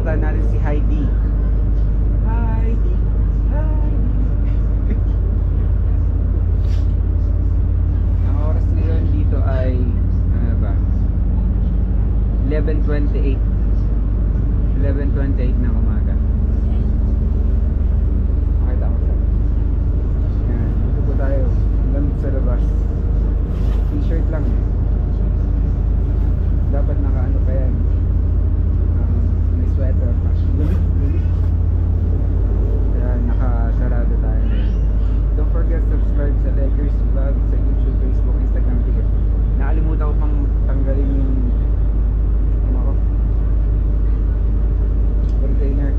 Puntahan natin si Heidi. Heidi, Heidi. Ang oras ngayon dito ay ano ba? 11:28 ng umaga. Makita ko sa yan, dito po tayo hanggang sa labas. T-shirt lang eh. Dapat nakaano pa yan, may sweater pa. Kaya nakasarado tayo. Don't forget subscribe sa Lakers Vlog sa YouTube, Facebook, Instagram, TikTok. Nakalimutan ko pang tanggalin yung ano ko, container.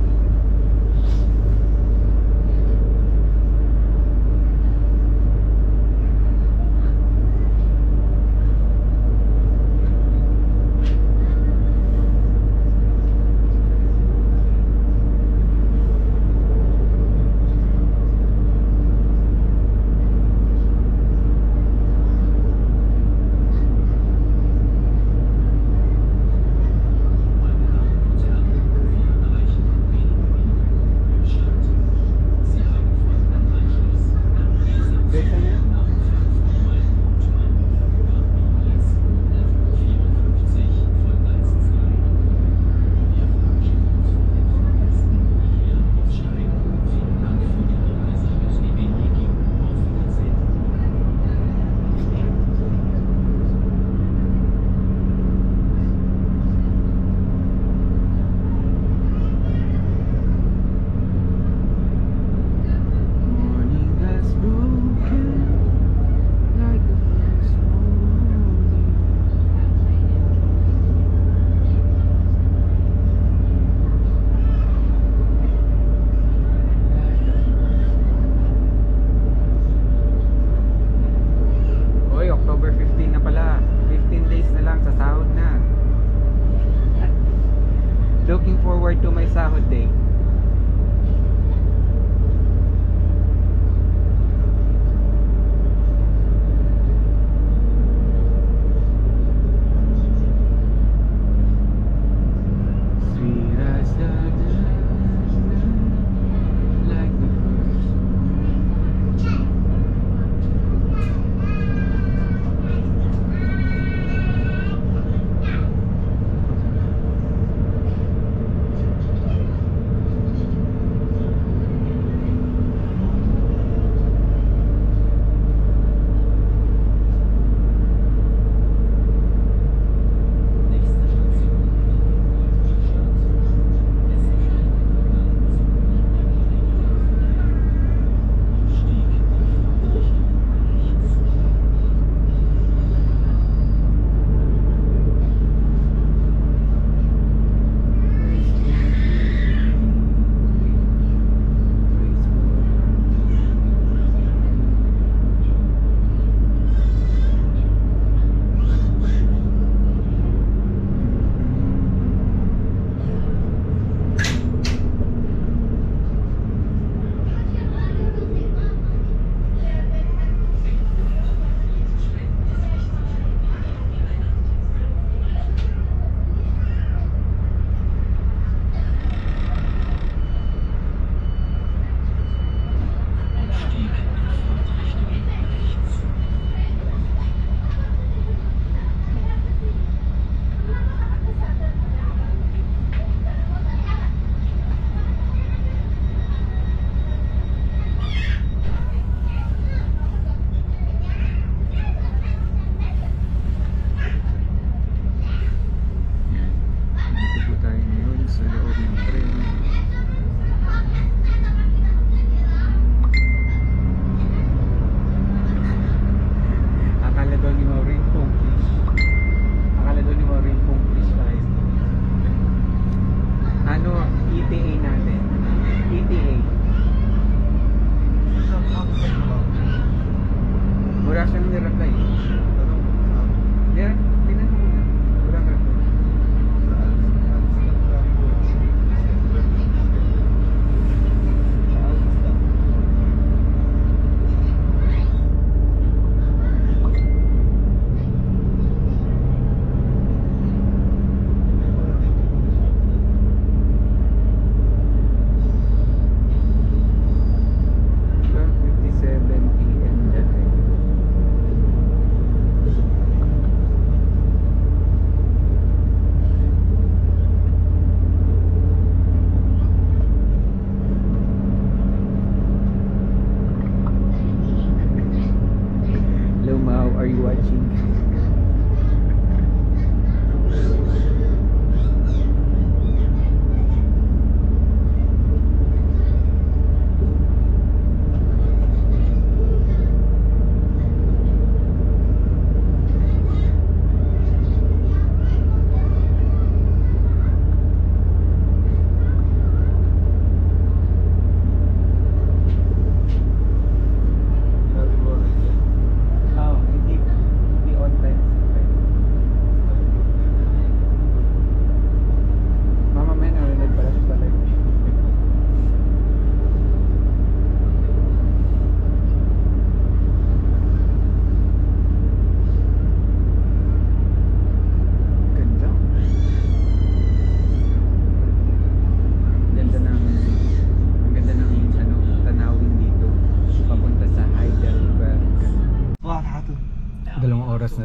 October 15 na pala. 15 days na lang sa sahod na. Looking forward to my sahod day. Sweet as the like the first.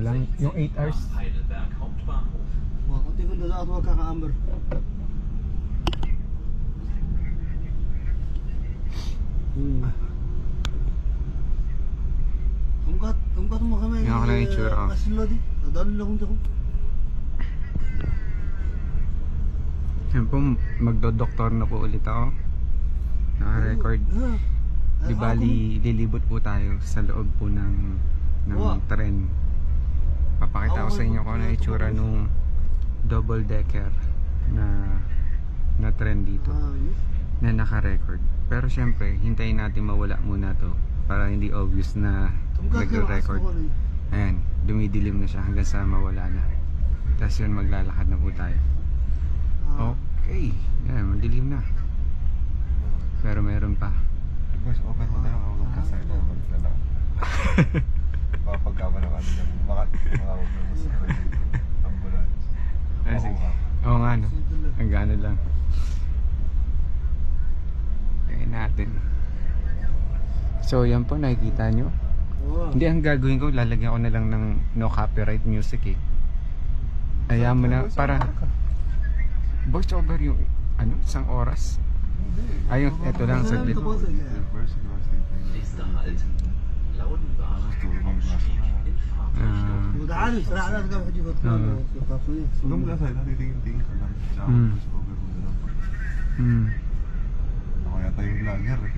lang. Yung 8 hours. Heidelberg Hauptbahnhof. Wah, kunti ko doon ako kaka-amber. Angkat mo kami. Yan ako lang itsura ko. Asin lodi. Nadalo lang kung dako. Yan po, magdo-doktor na po ulit ako. Naka-record. Di bali, lilibot po tayo sa loob po ng tren. Papakita ko sa inyo kung ano yung itsura nung double decker na tren dito na naka-record. Pero syempre, hintayin natin mawala muna to para hindi obvious na nagre-record. Ayan, dumidilim na siya hanggang sa mawala na. Tapos yun, maglalakad na po tayo. Okay, yan, madilim na. Pero meron pa. Boys, open mo na lang ako magkasay na magdala. Mapagkama na kami ng makawag na mas ambulance. Ah, sige. Oo nga no, ang gano lang. Kaya natin. So yan po, nakikita nyo. Hindi, ang gagawin ko, lalagyan ko na lang ng no copyright music eh. Ayaw mo na, para voice over yung isang oras. Ayun, eto lang saglit. Nächster Halt, Laudenbach. تعالوا سرعة لا تقام حجي بطلان وقافوني. Huwag mo kasay, natitingin ka lang. Tsaka voice over mo na lang. Ako yata yung vlogger eh.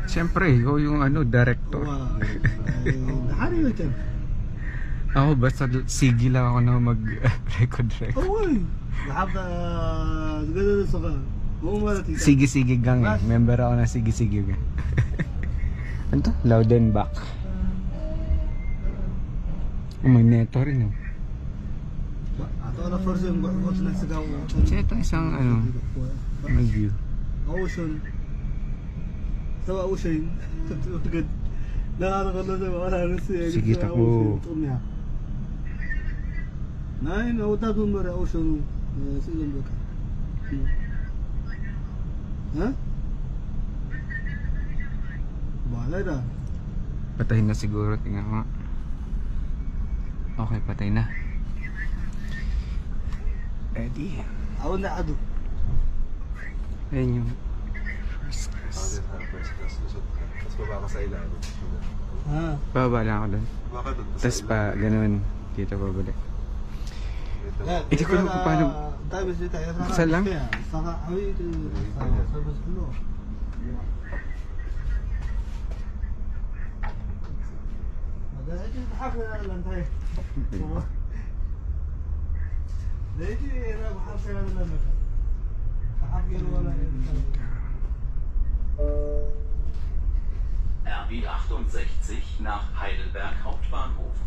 Siyempre, ikaw yung director. حالي وكم. Ako basta sige lang ako na mag-record. أول لحظة تقدر الصغار مو مالتي. Sige gang eh. Member ako na sige gang. Ano to? Laudenbach. May neto rin oh. أعطانا فرصة قلت نحسقها. Kasi ito isang view. أوشن سواء أوشن تبتقد لا أنا قلنا زي ما أنا نسي. Sige tako. ناين أو تادون مرة أوشن سيدنا بك. ها؟ Bahala na. Patay na siguro, tingnan nga. Okay, patay na. Ready? Ako na ado. Ayan yung first Ako class. din ha, first class. Tapos baba ka sa ilalim. Ha? Bababa lang ako doon. Baka doon. Tapos pa, ganun. Dito pa balik. Hindi ko alam kung paano. Buksan lang? Saka, ay, sabas ko. دايجي بحفل انا انتهي دايجي انا بحفل انا بحفل ولا RB 68 nach Heidelberg Hauptbahnhof.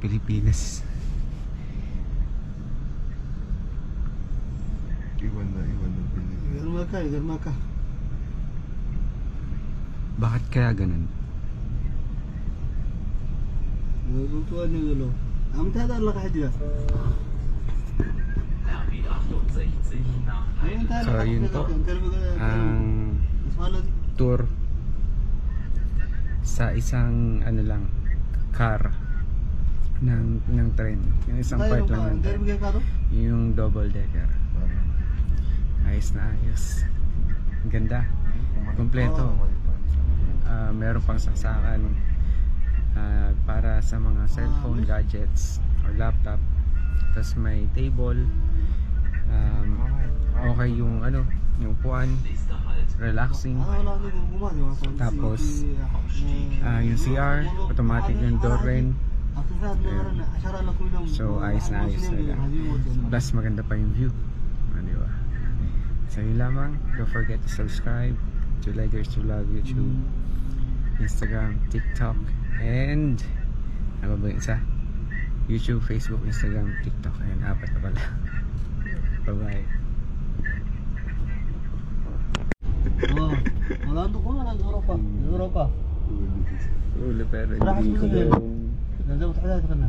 Pilipinas. Iwan na Pilipinas. Garma ka. Bakit kaya ganun? Lutuan niyo ulo. Ang tada lang kahit dila. RB 68 nach Heidelberg. So, yun po. Ang tour sa isang ano lang car ng tren. Yung isang part lang ng tren. Yung double decker. Ayos na ayos. Ang ganda. Kompleto. Meron pang saksakan para sa mga cellphone gadgets or laptop. Tapos may table. Okay yung ano, yung upuan, relaxing. Tapos yung CR, automatic yung door rin. So ayos na ayos talaga. Plus maganda pa yung view. Diba? So yun lamang. Don't forget to subscribe to Leggers to Vlog YouTube, Instagram, TikTok, and ano ba yung isa? YouTube, Facebook, Instagram, TikTok. Ayan, 4 na pala. Bye-bye. Wala ko na Europa. Ulo pero Wala hindi ko kasi doon. Nandiyan ko ka na.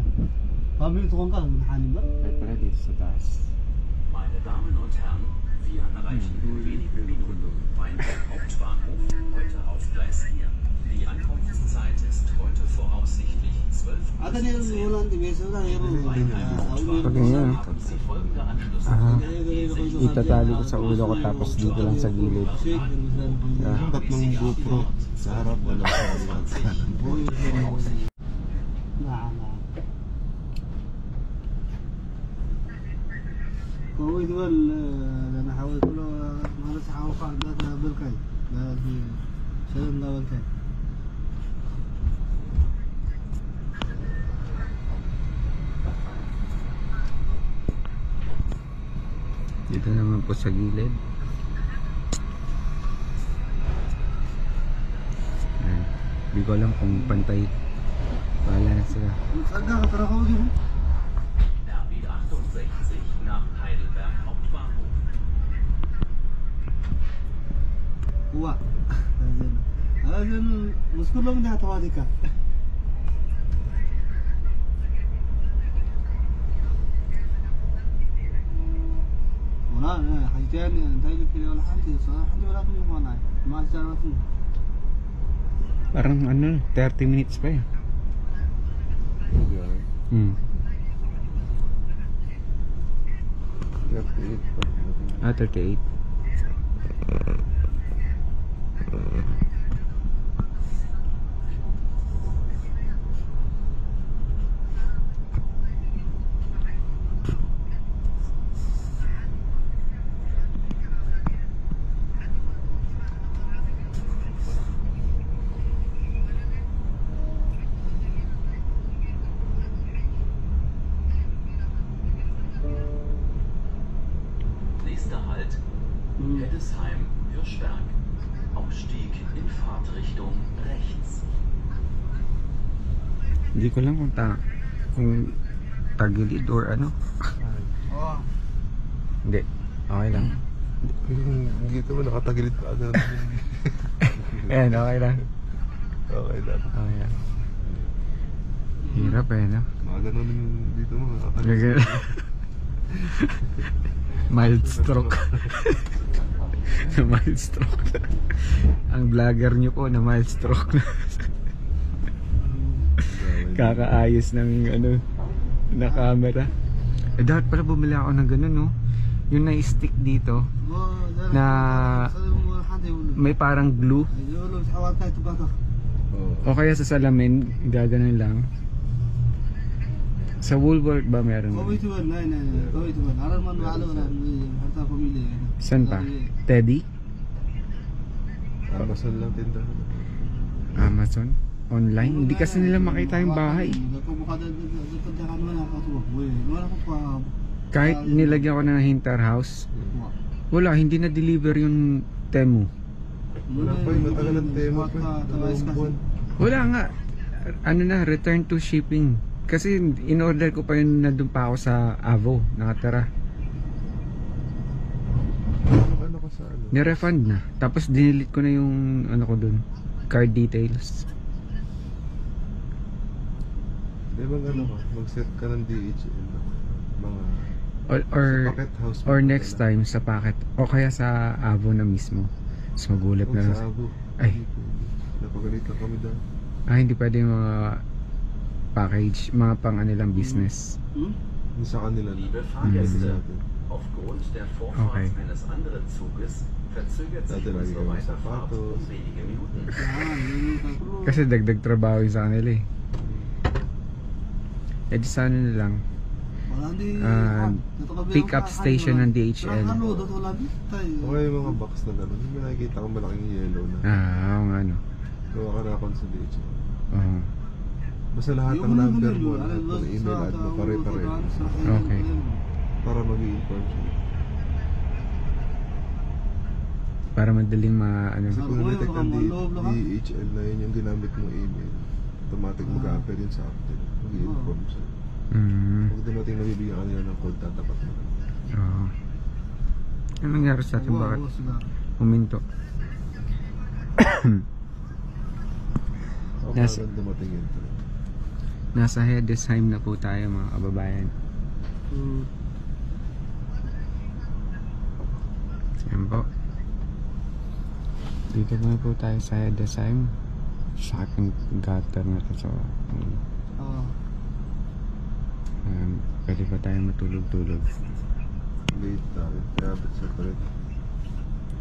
Pamili tukang ka, nahanin ba? Ay pala dito sa taas. Meine Damen und Herren, wir erreichen in wenigen Minuten Weinberg Hauptbahnhof, heute auf Gleis 4. Die Ankunftszeit ist heute voraussichtlich 12:10 Ada niya wala ang times na Pag ganyan, Haben Sie folgende Anschlüsse. itatali ko sa ulo ko tapos dito lang sa gilid. Yung tatlong GoPro sa harap na lang sa هو يقول انا حاولت له ما لسه حاول قاعد بالكاي لا في سلم لا بالكاي Dito naman po sa gilid. Ayan. Hindi ko alam kung pantay. Bahala na sila. تصدق ترى هو دي RB 68 nach Heidelberg Hauptbahnhof. هو لازم مسكون لهم ده تواديكا ولا انا حاجتين انت كده ولا حاجه صراحه ولا كل ما ما تعرف Parang ano, 30 minutes pa eh. Hmm. 38 pa. 38. Nächster Halt, Heddesheim, Hirschberg. Ausstieg in Fahrtrichtung rechts. Hindi ko lang kung tagilid or ano. اه Hindi. Okay lang. Dito mo nakatagilid pa agad. Ayan, okay lang. Okay lang. Okay lang. Hirap eh, no? Mga ganun yung dito mo nakatagilid. Mild stroke. Mild stroke. Ang vlogger nyo po na mild stroke na. Kakaayos ng ano na camera. Eh dapat pala bumili ako ng ganun, no? Yung na-stick dito na may parang glue يقولوا حوالي تبقى o kaya sa salamin gaganon lang. Sa Woolworth ba meron? قوي تبقى لا لا قوي تبقى على المن على ولا حتى فاميلي Saan pa? Teddy? Amazon lang tindahan. Amazon? Online? Hindi kasi nila makita yung bahay. Kahit nilagyan ko na ng Hinter House, wala, hindi na-deliver yung Temu. Wala pa yung matagal ng tema pa. 2 buwan. Wala nga. Ano na, return to shipping. Kasi in-order ko pa yun na doon pa ako sa Avo, nakatira. Ano ko sa ano? Ni-refund na. Tapos dinelete ko na yung ano ko doon, card details. Di ba ano ka? Mag-set ka ng DHL. Mga Or packet house. or next time sa packet o kaya sa Avo na mismo. Mas magulat Huwag na lang. sa Abo. Ay. Napagalit lang kami dahil. Hindi pwede yung mga package, mga pang ano lang business. Hmm? Yung sa kanila na. Liebe Hindi Fahrgäste, natin. aufgrund der Vorfahrt Okay. eines anderen Zuges verzögert sich Dati lagi unsere kami Weiterfahrt sapatos. um wenige Minuten. Yan, yun yung tatlo. Kasi dagdag trabaho yun sa kanila eh. Eh di sana na lang. Wala di, dito ka pick bilang up station ng DHL. Ano, dito wala di tayo. Okay yung mga box na gano'n. Yung nakikita ko malaking yellow na. Oo nga ano. Gawa ka na ako sa DHL. Oo. Basta lahat ng number mo, lahat ng email ad mo, pare-pare. Okay. Para mag-i-inform siya. Para madaling ano. Kasi kung Ako, na-detect ng loob lang, ha? DHL na yun yung ginamit mong email, automatic mag-a-appear yun sa update. Mag-i-inform siya. Pag dumating nabibigyan ka nila ng code, tatapat mo na. Oo. Ano nangyari sa atin? Bakit huminto? O Nas- parang dumating yun. Nasa Hedesheim na po tayo mga kababayan. Yan po. Dito na po tayo sa Hedesheim. Sa aking gutter na to. So, pwede pa tayo matulog-tulog. Late tayo. Kaya ba't separate?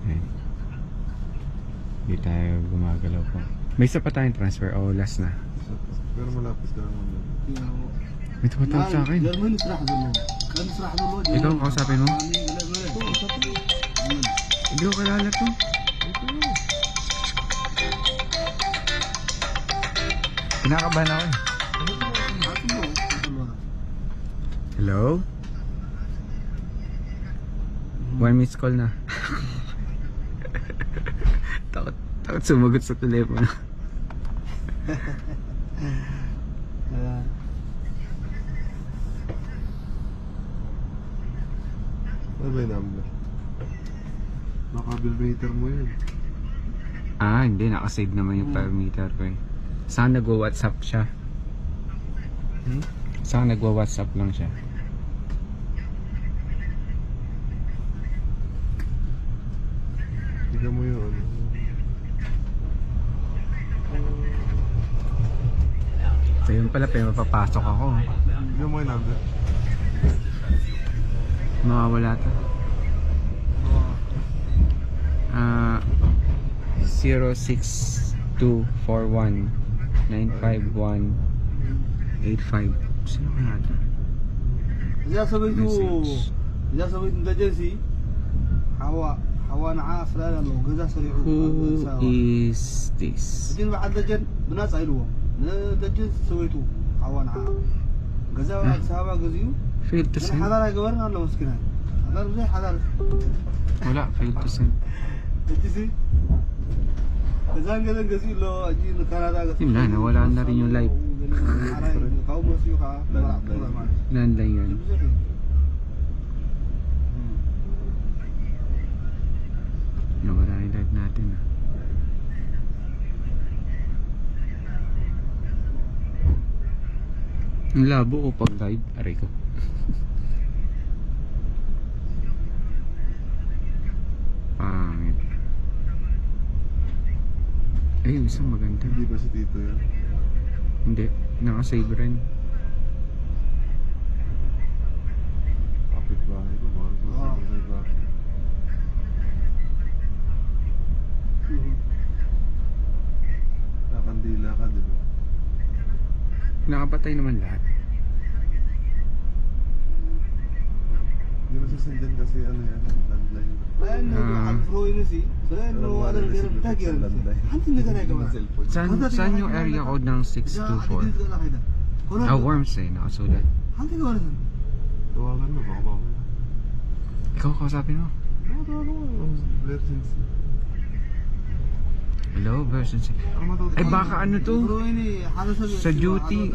Ayan. Hindi tayo gumagalaw po. May isa pa tayong transfer o last na? Pero malapit ka naman doon. May tumatawag sa akin. Ikaw ang kausapin mo? Hindi ko kalala to. Kinakabahan ako eh. Hello? One missed call na. takot sumagot sa telepono. Ano ba yung number? Baka bill meter mo yun. Hindi. Nakasave naman yung parameter ko eh. Saan nagwa-whatsapp siya? Saan nagwa-whatsapp lang siya? Tignan mo yun. So yun pala, mapapasok ako. Tignan mo yung number. Mawawala to. 06241-951-85. Sino kaya ito? إذا سويتوا Message. إذا سويتوا دجنسي حوا نعا فلان لو جزا سريع Who is this? دجن بعد دجن بناس عيلوهم دجن سويتوا حوا نعا جزا سابا جزيو Failed to send? حضر جورنا ولا مسكين حضر زي حضر Wala, failed to send. دجسي جزا جزا جزيو لو أجي نكالا Yun na, nawala na rin yung live. Kau masih ka Landline yun. Nawala yung live natin ah. Ang labo ko pag live. Aray ko. Pangit. Ay, yung isang maganda. Hindi ba si Tito yun? Hindi. Nakasave rin. Kapit bahay ko. Baka sa bahay. Nakandila ka, di ba? Nakapatay naman lahat. Hindi na sasandan kasi ano yan, landline. Saan yung area code ng 624? Worms eh, nakasulat. Tawagan mo, baka mamaya. Ikaw kausapin mo. Tawagan mo. Blessings. Hello, version 6. Ano matutuwa? Ay baka ano to? Bro, ini halos Sa duty.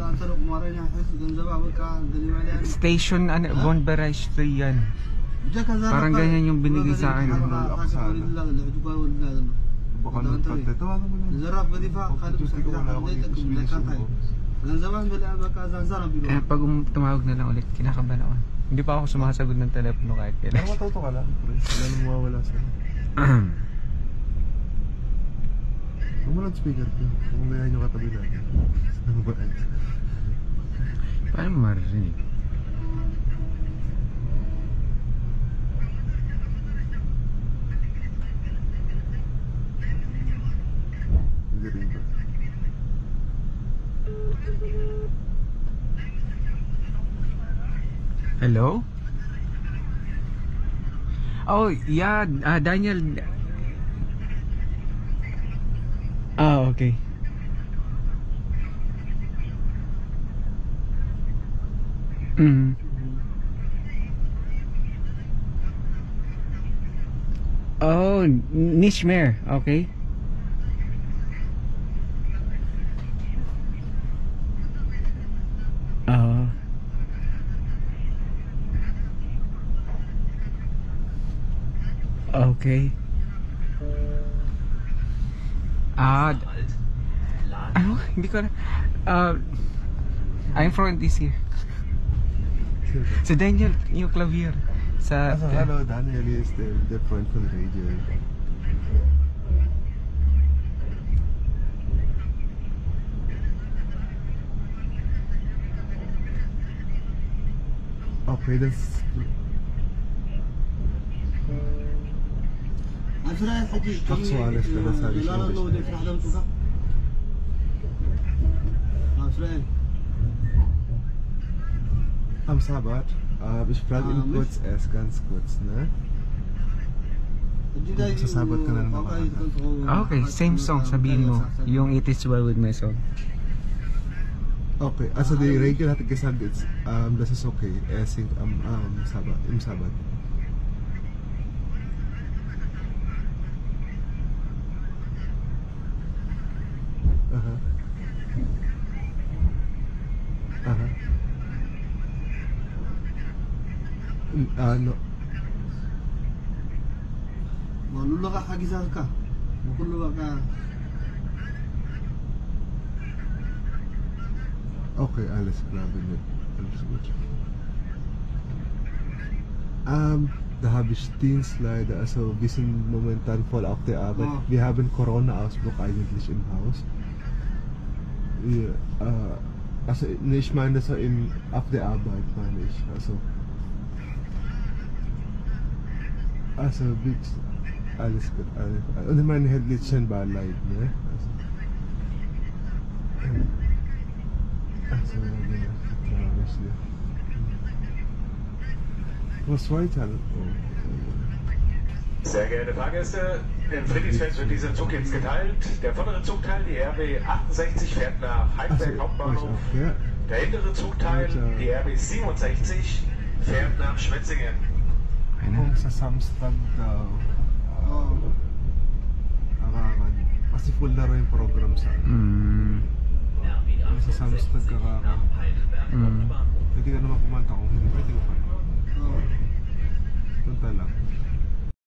Station Von Bereich 3 yan. Parang ganyan yung binigay sa akin. Baka nagpagte. Tawagan mo lang. Eh, pag tumawag na lang ulit, kinakabahan ako. Hindi pa ako sumasagot ng telepono kahit Pero kailan. matuto ka lang. Wala nang mawawala sa'yo. Huwag mo lang speaker ko. Kung gayahin yung katabi natin. Ano ba? Paano marinig? Hindi rin ba? Hello? Oh, yeah, Daniel. Okay. Mm. Oh, Nishmer, okay. Okay. Halt. Ano? Hindi ko na. I'm from DC. So Daniel, yung clavier sa... Also, hello, Daniel is the friend from the radio. Okay, that's... Suarez ka na sabi siya. Am Sabbat, ich frage ihn kurz erst ganz kurz, ne? Sasabat ka na naman. Okay, same song, sabihin mo. Yung It Is Well With My Soul. Okay, also die Regel hatte gesagt, jetzt, das ist okay. Er singt am Sabbat, im Sabbat. Aha. Aha. No. Malula ka kagisal ka. Makulo ka. Okay, alles klar, bin mit. Alles gut. Da habe ich Dienst leider, also wir sind momentan voll auf der Arbeit. Oh. Wir haben Corona-Ausbruch eigentlich im Haus. Wir, also ich meine das auf der Arbeit, meine ich. Also alles gut, alles gut. Und mein Held liegt schon bei Leid, ne? Also ja, klar, ist ja. Was weiter? Sehr geehrte Fahrgäste, in Friedrichsfeld wird dieser Zug jetzt geteilt. Der vordere Zugteil, die RB 68, fährt nach Heidberg Hauptbahnhof. Ja. Der hintere Zugteil, die RB 67, fährt nach Schwetzingen. Kung sa Samstag daw, Arakan. Kasi full na rin yung program sa Sa Samstag kakakan. Hindi ka naman kumanta kung hindi pwede